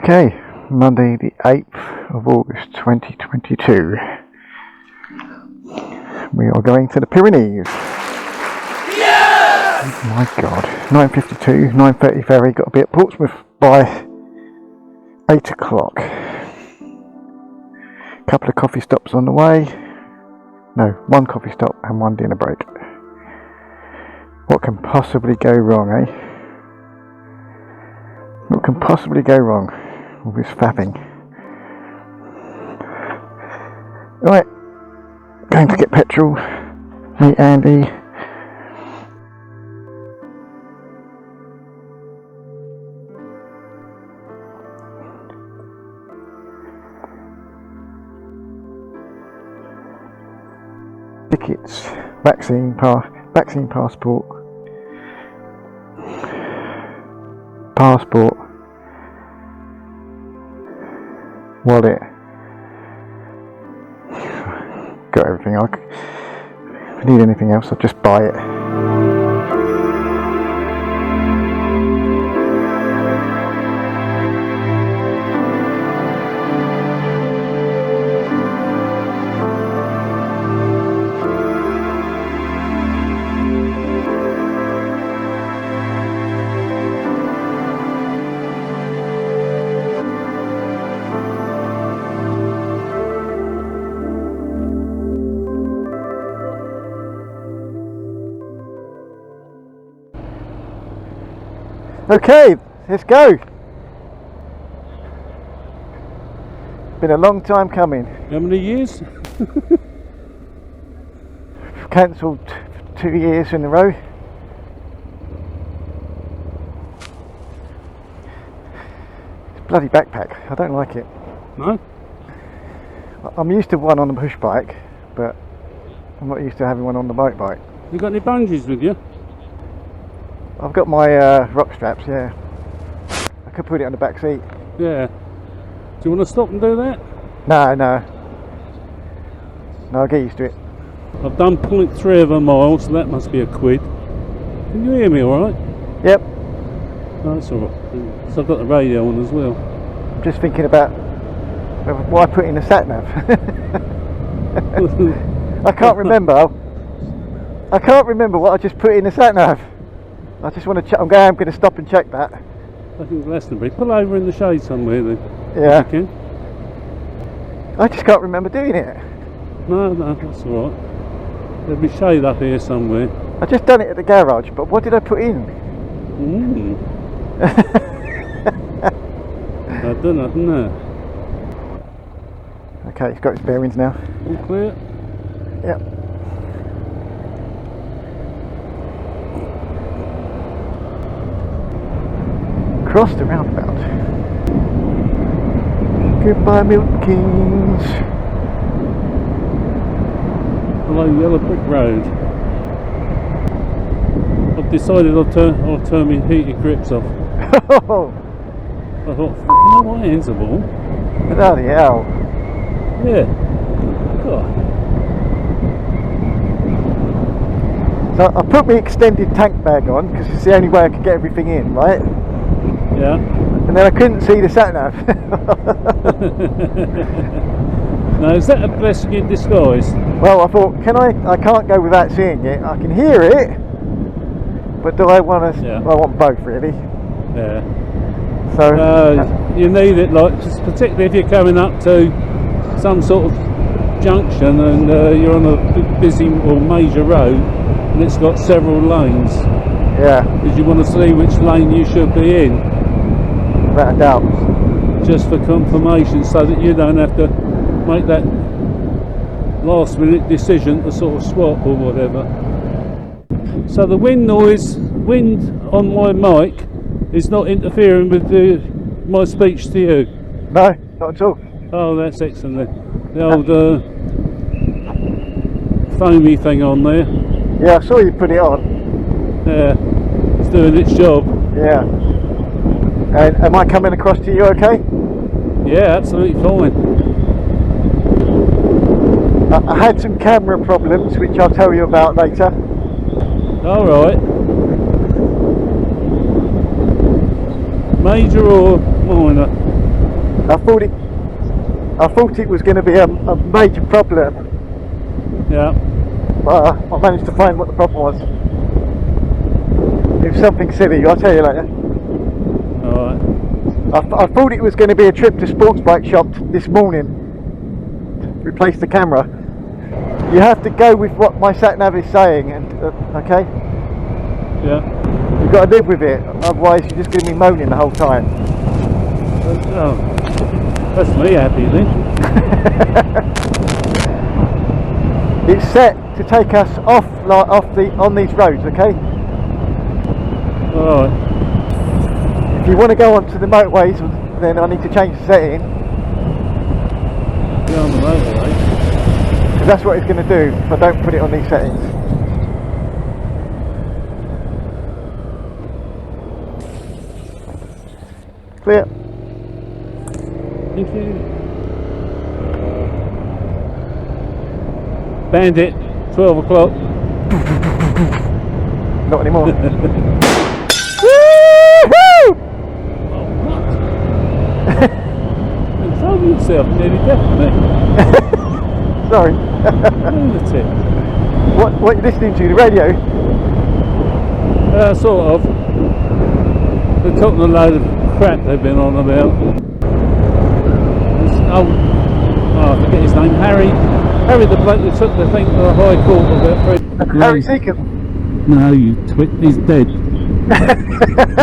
Okay, Monday the 8th of August 2022. We are going to the Pyrenees. Yes! Oh my god. 9:52, 9:30 ferry, got to be at Portsmouth by 8 o'clock. Couple of coffee stops on the way. No, one coffee stop and one dinner break. What can possibly go wrong, eh? What can possibly go wrong with this faffing? Right, going to get petrol. Meet Andy. Tickets, vaccine passport, wallet, got everything. If I need anything else, I'll just buy it. Okay, let's go. Been a long time coming. How many years? Cancelled 2 years in a row. It's a bloody backpack. I don't like it. No? I'm used to one on the push bike, but I'm not used to having one on the motorbike. You got any bungees with you? I've got my rock straps, yeah. I could put it on the back seat. Yeah. Do you want to stop and do that? No, I'll get used to it. I've done 0.3 of a mile, so that must be a quid. Can you hear me alright? Yep. Oh, that's alright. So I've got the radio on as well. I'm just thinking about what I put in the sat nav. I can't remember. I can't remember what I just put in the sat nav. I just want to check. I'm going to stop and check that. I think Glastonbury. Pull over in the shade somewhere then. Yeah. If you can. I just can't remember doing it. No, that's alright. There'll be shade up here somewhere. I just done it at the garage, but what did I put in? I don't know. Okay, he's got his bearings now. All clear? Yep. Cross the roundabout. Goodbye, Milk Kings. Hello, Yellow Brick Road. I've decided I'll turn my heated grips off. I thought, no, my hands are warm. Bloody hell. Yeah. God. So I put my extended tank bag on because it's the only way I could get everything in, right? Yeah. And then I couldn't see the sat nav. Now, is that a blessing in disguise? Well, I thought, I can't go without seeing it. I can hear it, but do I want to? Yeah. I want both, really. Yeah. So you need it, like, particularly if you're coming up to some sort of junction and you're on a busy or major road and it's got several lanes. Yeah. Because you want to see which lane you should be in. Without a doubt. Just for confirmation, so that you don't have to make that last minute decision to sort of swap or whatever. So the wind on my mic is not interfering with my speech to you? No, not at all. Oh, that's excellent then. The old foamy thing on there. Yeah, I saw you put it on. Yeah, it's doing its job. Yeah. And am I coming across to you okay? Yeah, absolutely fine. I had some camera problems, which I'll tell you about later. Alright. Major or minor? I thought it was going to be a major problem. Yeah. But I managed to find what the problem was. It was something silly. I'll tell you later. Alright. I thought it was going to be a trip to sports bike shop this morning to replace the camera. You have to go with what my sat nav is saying, and okay? Yeah. You've got to live with it, otherwise you're just going to be moaning the whole time. Oh, that's me happy then. It's set to take us on these roads, okay? Alright. If you want to go onto the motorways, then I need to change the setting. Go on the motorway. Because that's what it's going to do if I don't put it on these settings. Clear. Thank you. Bandit, 12 o'clock. Not anymore. Control yourself, nearly deafened me. Sorry. Lunatic. What are you listening to? The radio? Sort of. They're talking a load of crap they've been on about. I forget his name. Harry, the bloke that took the thing to the High Court about Harry Seacombe? No, you twit. He's dead.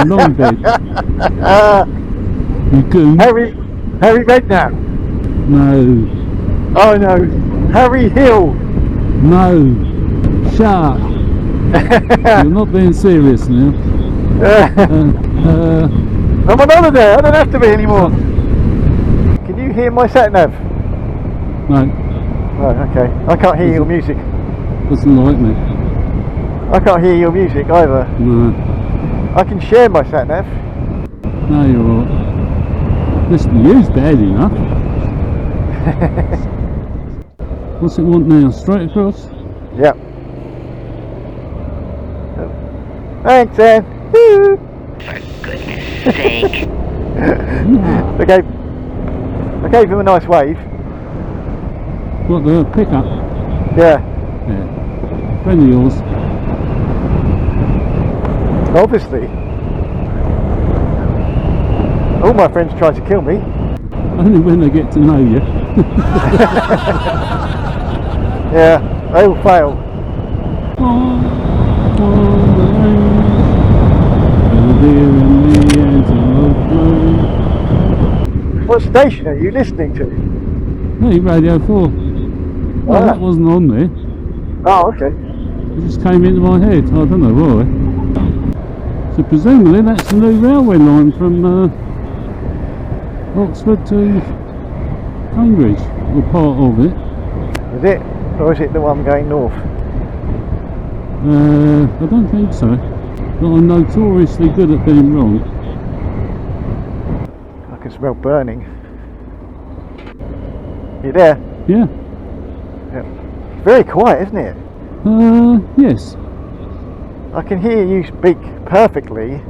Long dead. You goon. Harry Redknapp? No. Oh no. Harry Hill? No. Shut up. You're not being serious now. I'm on holiday, I don't have to be anymore. Can you hear my sat nav? No. Oh, okay. I can't hear your music. Doesn't like me. I can't hear your music either. No. I can share my sat nav. No, you're alright. Listen, you's bad enough. What's it want now? Straight across? Yep. Thanks, Anne. Woo. For goodness sake. I gave him a nice wave. What, the pickup? Yeah. Yeah. Friend of yours. Obviously. All my friends try to kill me. Only when they get to know you. Yeah, they all fail. What station are you listening to? Hey, Radio 4. Well, that wasn't on there. Oh, okay. It just came into my head. I don't know why. So presumably that's the new railway line from Oxford to Cambridge, or part of it. Is it? Or is it the one going north? I don't think so. But I'm notoriously good at being wrong. I can smell burning. You there? Yeah. Yeah. It's very quiet, isn't it? Yes. I can hear you speak perfectly,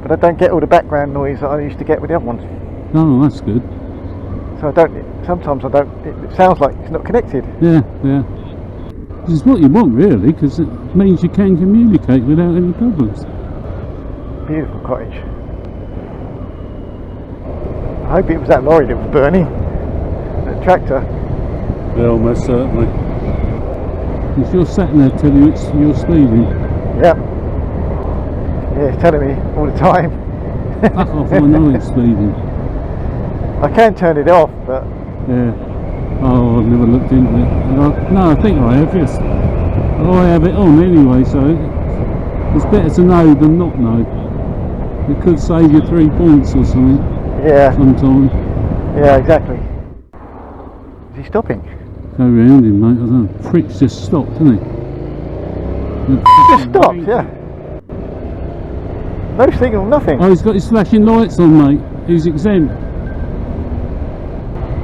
but I don't get all the background noise that I used to get with the other ones. Oh, that's good. So sometimes I don't, it sounds like it's not connected. Yeah, yeah. Which is what you want really, because it means you can communicate without any problems. Beautiful cottage. I hope it was that lorry that was burning. That tractor. Yeah, almost certainly. If you're sat there telling you you're speeding. Yeah. Yeah, it's telling me all the time. Fuck off, I know it's speeding. I can turn it off, but... Yeah. Oh, I've never looked into it. No, I think I have, yes. I have it on anyway, so it's better to know than not know. It could save you 3 points or something. Yeah. Sometime. Yeah, exactly. Is he stopping? Go round him, mate. I don't know. Prick's just stopped, hasn't he? Just stopped, yeah. No signal, nothing. Oh, he's got his flashing lights on, mate. He's exempt.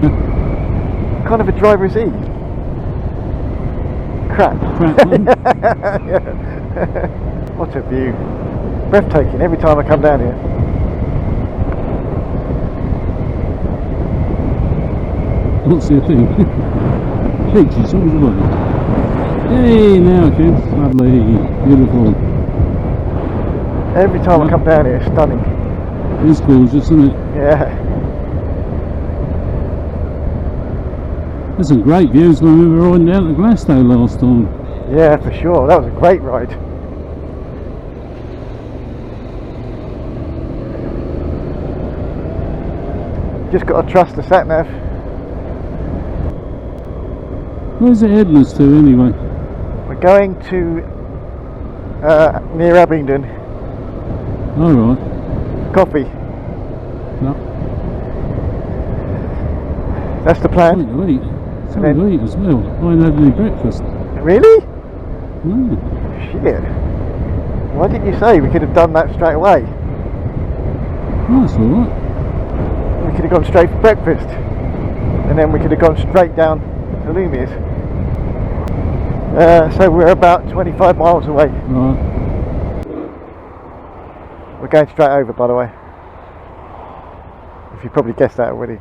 What kind of a driver is he? Crap. Crap, man. Yeah. What a view. Breathtaking every time I come down here. What's the thing? Peaches all the way. Hey, now kids, lovely, beautiful. Every time I come down here, it's stunning. It's gorgeous, isn't it? Yeah. There's some great views when we were riding down to Glasgow last time. Yeah, for sure. That was a great ride. Just got to trust the sat nav. Where's it heading us to anyway? We're going to near Abingdon. Alright. Coffee. No. That's the plan. Something to eat. Something to eat as well. I ain't had any breakfast. Really? No. Shit. Why didn't you say? We could have done that straight away. Oh, that's alright. We could have gone straight for breakfast. And then we could have gone straight down to Lumia's. So we're about 25 miles away. Right. We're going straight over, by the way. If you probably guessed that already.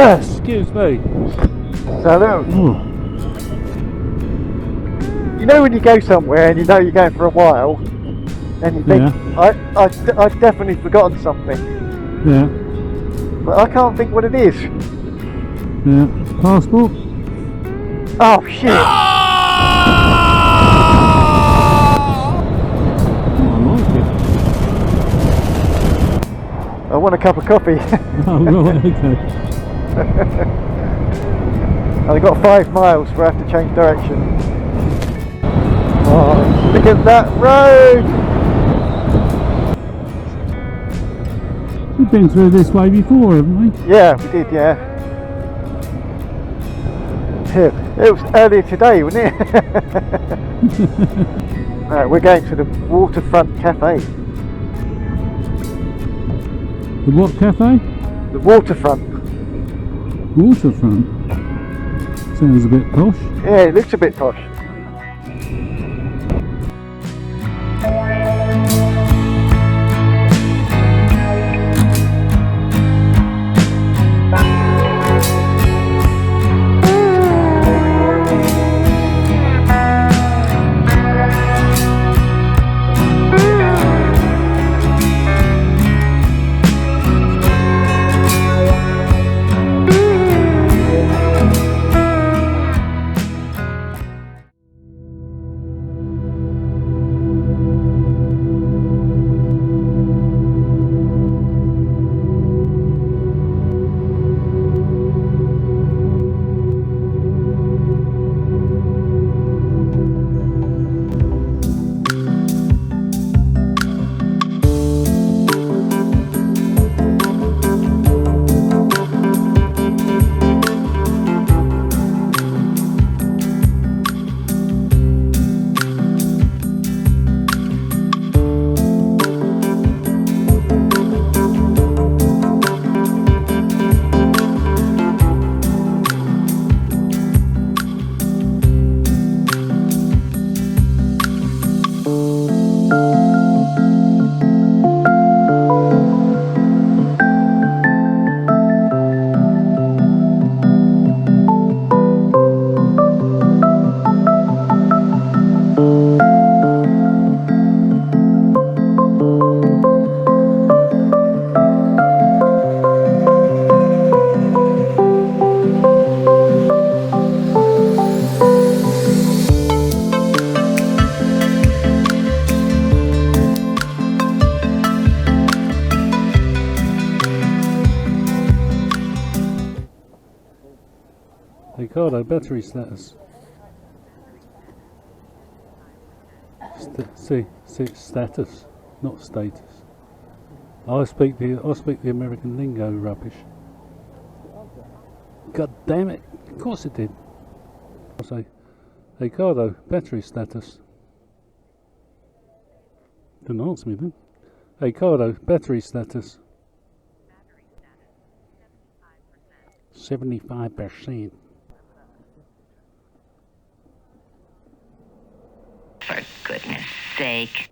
Excuse me. Salute. Oh. You know when you go somewhere and you know you're going for a while, and you think, I've definitely forgotten something, Yeah. but I can't think what it is. Yeah. Passport? Oh shit! Oh, I like it. I want a cup of coffee. Oh, right, okay. I've got 5 miles before I have to change direction. Oh, look at that road! We've been through this way before, haven't we? Yeah, we did, yeah. It was earlier today, wasn't it? Right, we're going to the Waterfront Cafe. The what cafe? The Waterfront. Waterfront. Sounds a bit posh. Yeah, it looks a bit posh. Ricardo, battery status. Status, not status. I speak the American lingo rubbish. God damn it! Of course it did. I'll say, hey Cardo, battery status. Didn't answer me then. Hey Cardo, battery status. 75%. For goodness sake.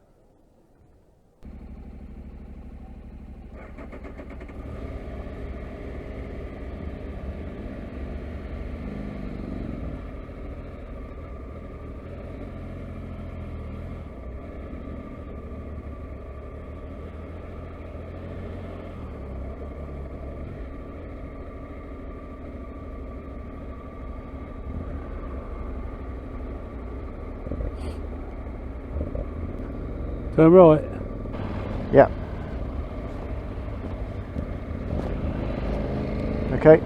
Turn right. Yeah. Okay.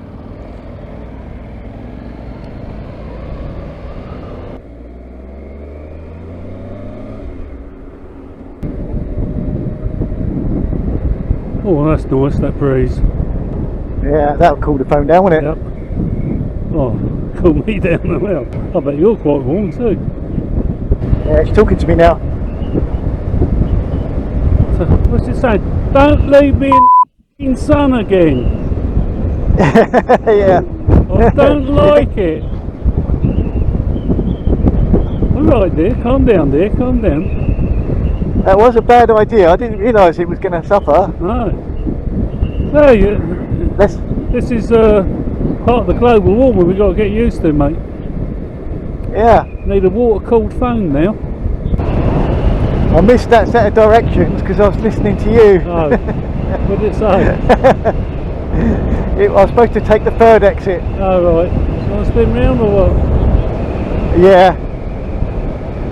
Oh, that's nice, that breeze. Yeah, that'll cool the phone down, won't it? Yep. Oh, cool me down as well. I bet you're quite warm too. Yeah, she's talking to me now. So, what's it saying? Don't leave me in the sun again. Yeah. I don't like it. Alright dear, calm down dear, calm down. That was a bad idea. I didn't realise it was going to suffer. No. No, this is part of the global warming we've got to get used to, mate. Yeah. Need a water cooled phone now. I missed that set of directions because I was listening to you. Oh, what did it say? I was supposed to take the third exit. Oh right, so I spin round or what? Yeah.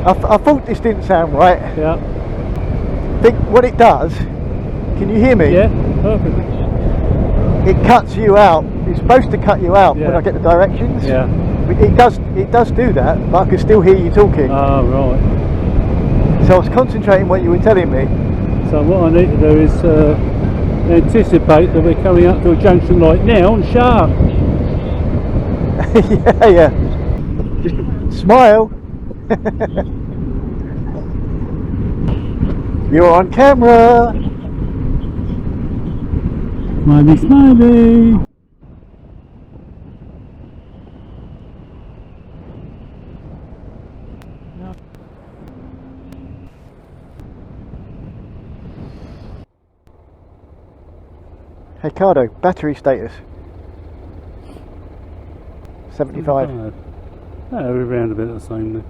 I thought this didn't sound right. Yeah. I think what it does, can you hear me? Yeah, perfectly. It cuts you out. It's supposed to cut you out Yeah. when I get the directions. Yeah. It does do that, but I can still hear you talking. Oh right. So I was concentrating what you were telling me. So what I need to do is anticipate that we're coming up to a junction like now and sharp. Yeah. Just smile. You're on camera. Smiley, smiley. Hey Cardo, battery status 75. Oh, we're around a bit the same then.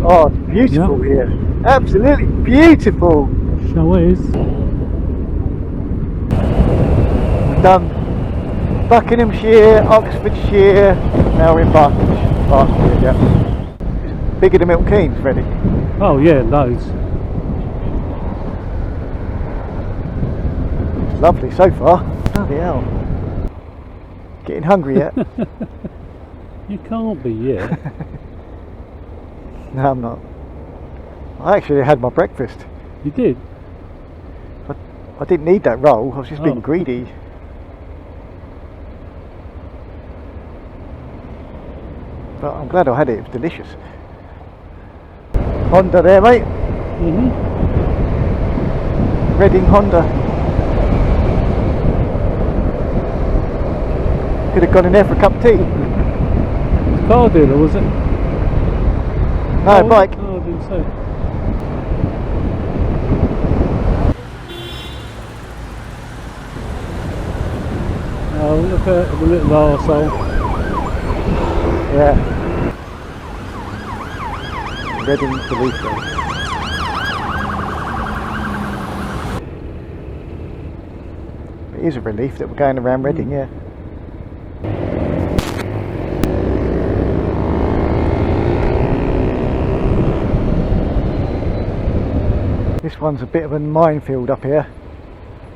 Oh, it's beautiful here. Absolutely beautiful. Show is. We've done Buckinghamshire, Oxfordshire, now we're in Berkshire, yeah. It's bigger than Milton Keynes, Freddie. Oh yeah, loads. It's lovely so far. Bloody hell. Getting hungry yet? You can't be yet. No, I'm not. I actually had my breakfast. You did? I didn't need that roll, I was just being greedy. But I'm glad I had it, it was delicious. Honda there, mate. Mm-hmm. Reading Honda. Could have gone in there for a cup of tea. Car dealer, was it? No, bike. Oh, I didn't see. Oh, look at the little arsehole. Yeah. Reading to Leith. It is a relief that we're going around Reading, yeah. This one's a bit of a minefield up here.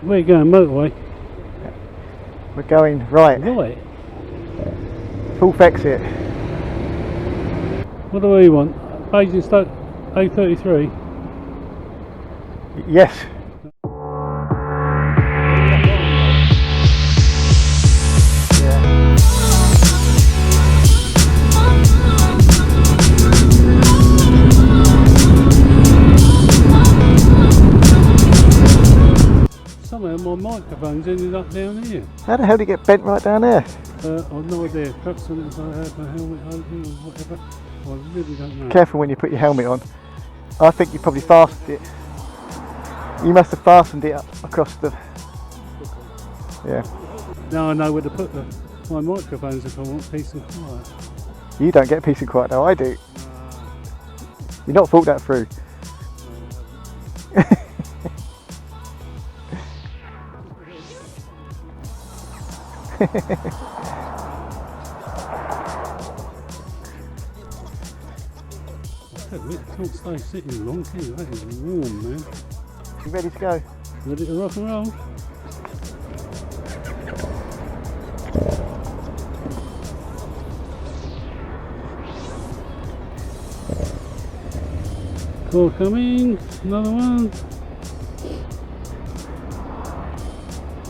Where are you going, motorway? We're going right. Right. Full exit. What do we want? A33. Yes. Somehow my microphone's ended up down here. How the hell did it get bent right down there? I've no idea. Perhaps I had my helmet open or whatever. I really don't know. Careful when you put your helmet on. I think you probably fastened it. You must have fastened it up across the... Yeah. Now I know where to put my microphones if I want peace and quiet. You don't get peace and quiet though, I do. You've not thought that through. You can't stay sitting long, can you? That is warm, man. You ready to go? Ready to rock and roll? Car coming, another one.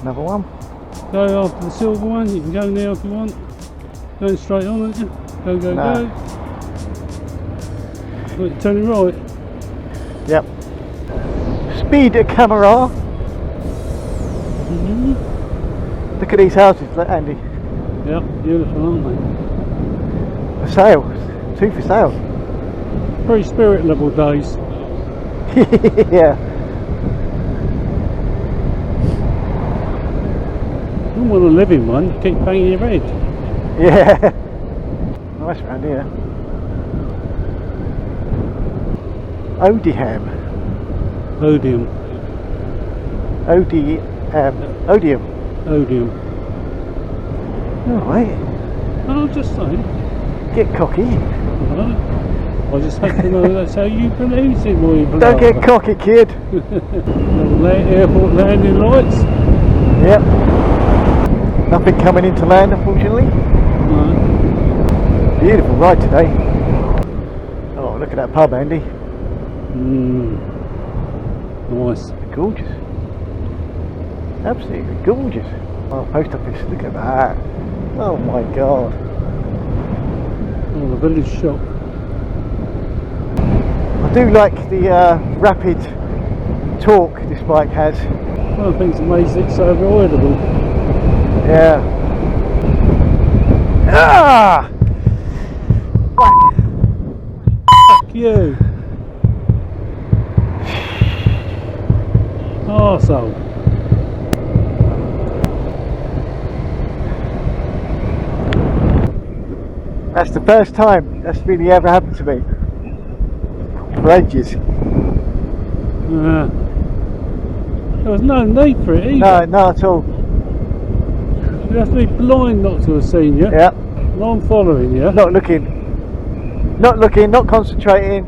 Another one. Go after the silver one, you can go now if you want. Going straight on, aren't you? Go, go, No. go. Right, turning right. Yep. Speed camera. Look at these houses, look, Andy. Yep, beautiful, aren't For sale. 2 for sale. they? Pretty spirit level days. Yeah. You don't want to live in one, keep banging your head. Yeah. Nice round here. Odiham. Odium. Odium. Odium. Alright. I'll just say. Get cocky. Right. I just have to know that's how you pronounce it, boy. Don't get cocky, kid. Airport landing lights. Yep. Nothing coming into land, unfortunately. No. Beautiful ride today. Oh, look at that pub, Andy. Nice. Gorgeous. Absolutely gorgeous. Oh, post office, look at that. Oh my god. Oh, the village shop. I do like the rapid torque this bike has. One of the things that makes it so avoidable. Yeah. Ah! Whack. Fuck you. Arsehole. That's the first time that's really ever happened to me. For ages. There was no need for it either. No, not at all. You have to be blind not to have seen you. Yeah. And I'm following you. Not looking. Not looking, not concentrating.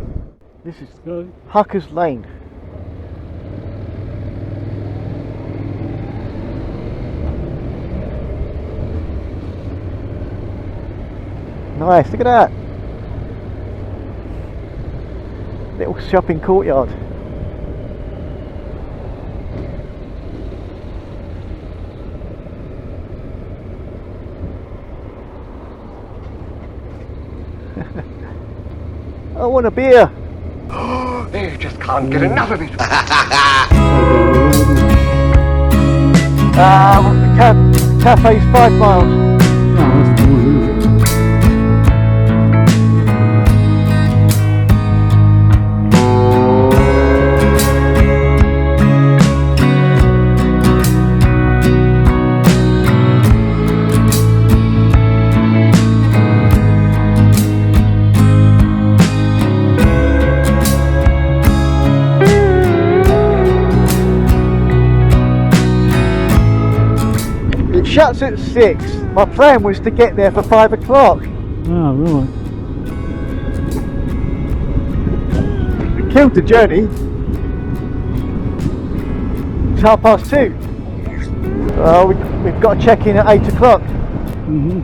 This is Go. Hucker's Lane. Nice, look at that. Little shopping courtyard. I want a beer. You just can't get enough of it. The cafe's 5 miles. It shuts at 6. My plan was to get there for 5 o'clock. Oh, right. It killed the journey. It's 2:30. We've got to check in at 8 o'clock. Mm-hmm.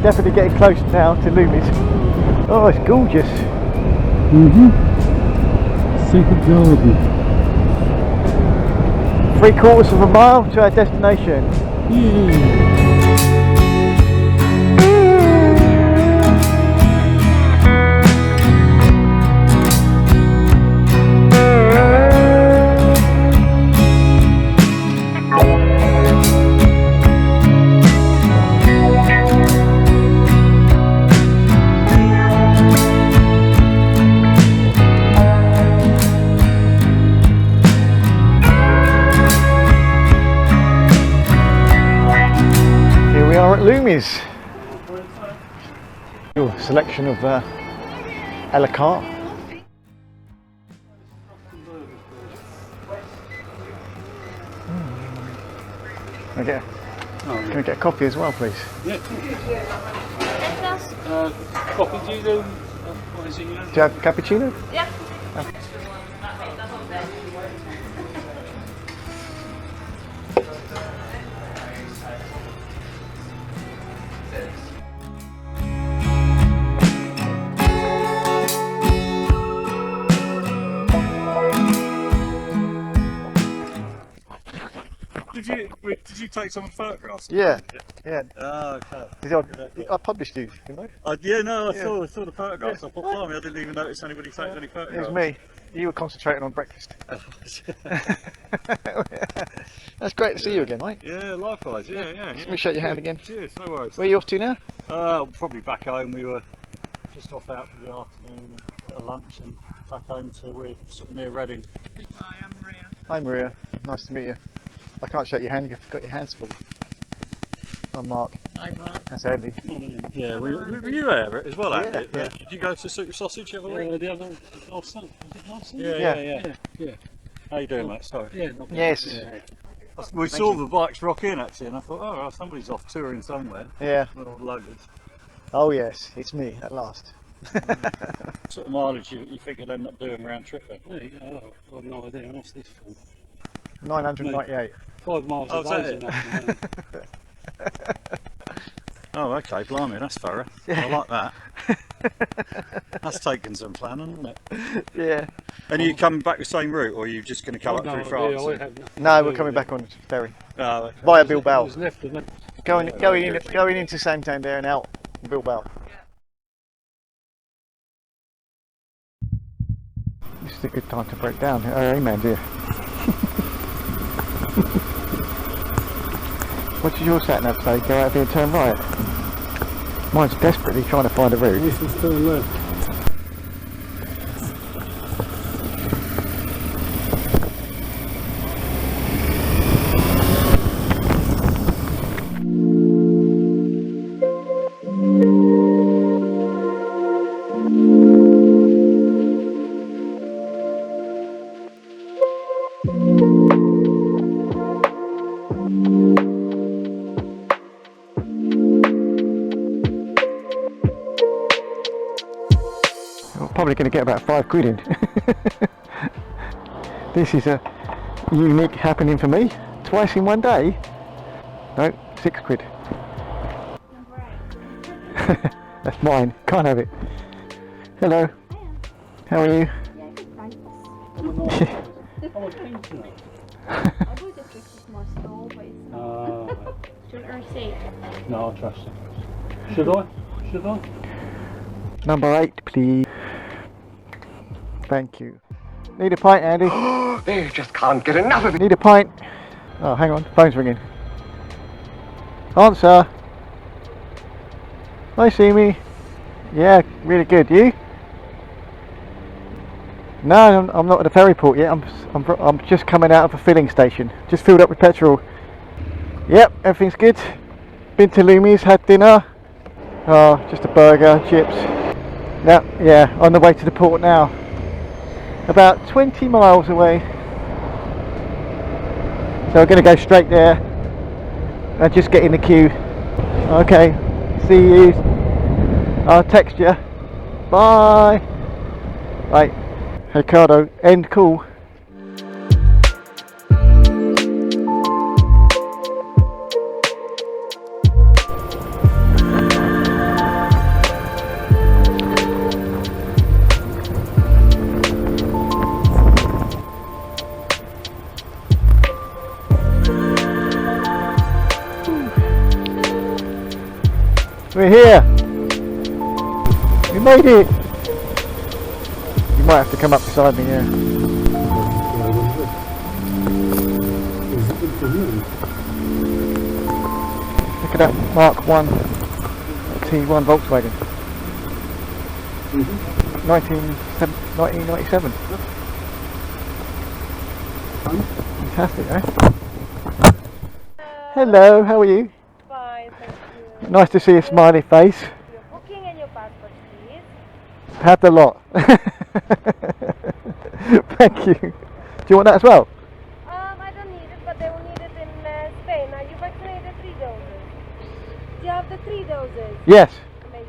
Definitely getting close now to Loomis. Oh, it's gorgeous. Secret garden. 3/4 of a mile to our destination. Yeah. Loomies. Your selection of a la carte. Can I get a coffee as well, please? Yeah. Coffee, do you do? What is it? Do you have cappuccino? Yeah. Did you take some photographs? Yeah. Oh, okay. I published you, didn't I? Yeah, no, I saw the photographs. I thought, blimey, I didn't even notice anybody taking any It photographs. was me. You were concentrating on breakfast. That's great to see you again, mate. Yeah, likewise. Yeah. Let me shake your hand again. Cheers, no worries. Where are you off to now? Probably back home. We were just off out for the afternoon at a lunch and back home to we're sort of near Reading. Hi Maria, nice to meet you. I can't shake your hand, you've got your hands full. I'm Mark. Hi, Mark. That's Andy. Yeah, were you there as well, Andy? Yeah. Did you go to Super Sausage the other week? The other last Sunday. Was it last Sunday? Yeah. How you doing, mate? Sorry. Yeah, not bad. Yes. Yeah. We saw the bikes rock in actually, and I thought, oh, well, somebody's off touring somewhere. Yeah. Little luggage. Oh yes, it's me at last. What sort of mileage you think you'll end up doing round trip then? I've no idea. What's this for? 998. 5 miles Oh, a is day. that Oh, okay, blimey, that's thorough. I like that. That's taking some planning, isn't it? Yeah. And are you coming back the same route, or are you just going to come up through France? No, we're coming back on ferry. Oh, okay. Via Bilbao. Left, isn't it? Going into Santander and out Bilbao. This is a good time to break down. Oh, amen, dear. What did your sat nav say? Go out there and turn right. Mine's desperately trying to find a route. This is turn left. Probably going to get about £5 in. This is a unique happening for me. Twice in one day. No, £6. That's mine. Can't have it. Hello. How are you? Yeah, good, thanks. I was thinking. I would have just more small, but it's not. Do you want a receipt? No, I trust you. Should I? Number 8, please. Thank you. Need a pint, Andy? They just can't get enough of it. Need a pint? Oh, hang on. Phone's ringing. Answer. Hi, see me. Yeah, really good. You? No, I'm not at the ferry port yet. I'm just coming out of a filling station. Just filled up with petrol. Yep, everything's good. Been to Lumi's, had dinner. Oh, just a burger, chips. Yeah, on the way to the port now. About 20 miles away. So we're going to go straight there and just get in the queue. Okay, see you. I'll text you. Bye. Right, Ricardo, end call. We're here! We made it! You might have to come up beside me, yeah. Look at that Mark 1 T1 Volkswagen. 1997. Fantastic, eh? Hello, how are you? Fine, thank you. Nice to see a smiley face. Your booking and your passport, please. Had the lot. Thank you. Do you want that as well? I don't need it, but they will need it in Spain. Are you vaccinated 3 doses? Do you have the 3 doses? Yes. Amazing.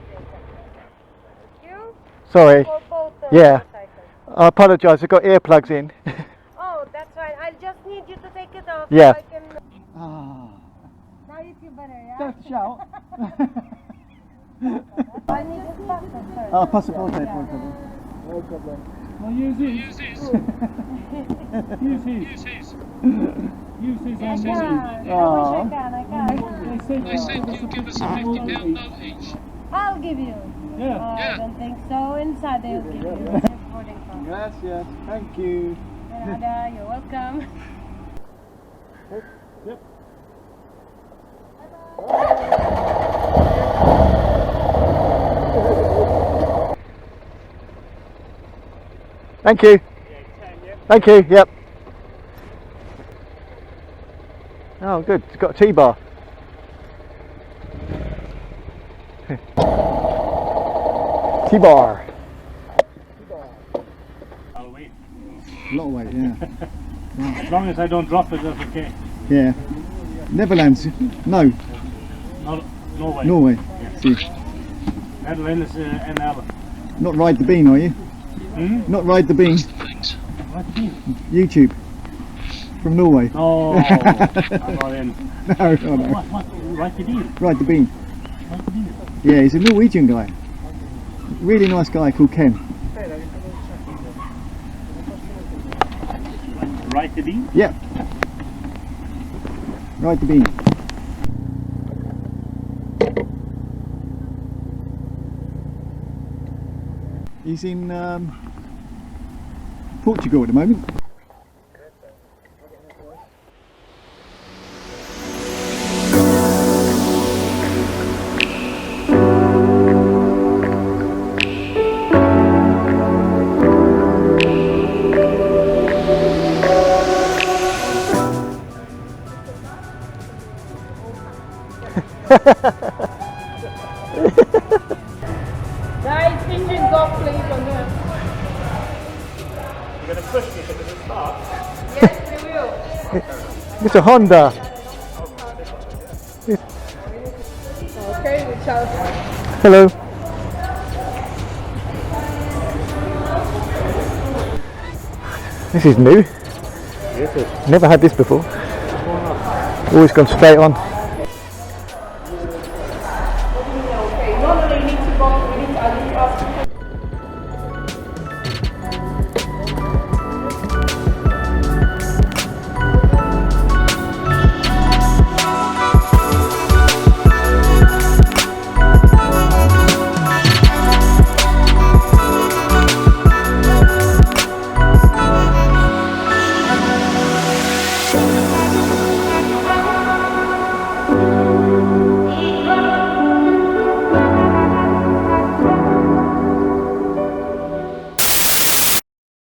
Thank you. Sorry. For both Yeah. motorcycles. I apologise, I've got earplugs in. Oh, that's fine. I just need you to take it off. Yeah. So I can... Ah, Now you feel better, yeah? don't have to shout. I need this passport first. I'll pass it on there Yeah. for you. No problem. Well, use his. Use his. Use his. Use his. I can. I Aw. wish I can. I can. They said you give us a £50 note each. I'll give you. Yeah. I don't think so. Inside they'll give you. Boarding pass. Yes, yes, thank you. Nada, you're welcome. Yep. Thank you. Thank you, yep. Oh, good, it's got a T-bar. T-bar. I'll wait. A lot of weight, yeah. As long as I don't drop it, that's okay. Yeah. Netherlands, no. Norway. Norway. See. Netherlands is NL. Not Ride the Bean, are you? Not Ride the Bean. What? YouTube. From Norway. No, I'm not in. No, no, no. What? Right to do? Ride the Bean. Right to do? Yeah, he's a Norwegian guy. Really nice guy called Ken. Right to do? Yep. Ride the Bean. He's in Portugal at the moment. Guys, engines off please on there. You're going to push me because it starts. Yes, we will. It's a Honda. Okay, we shall. Hello. This is new. Yes, Never had this before. Always gone straight on.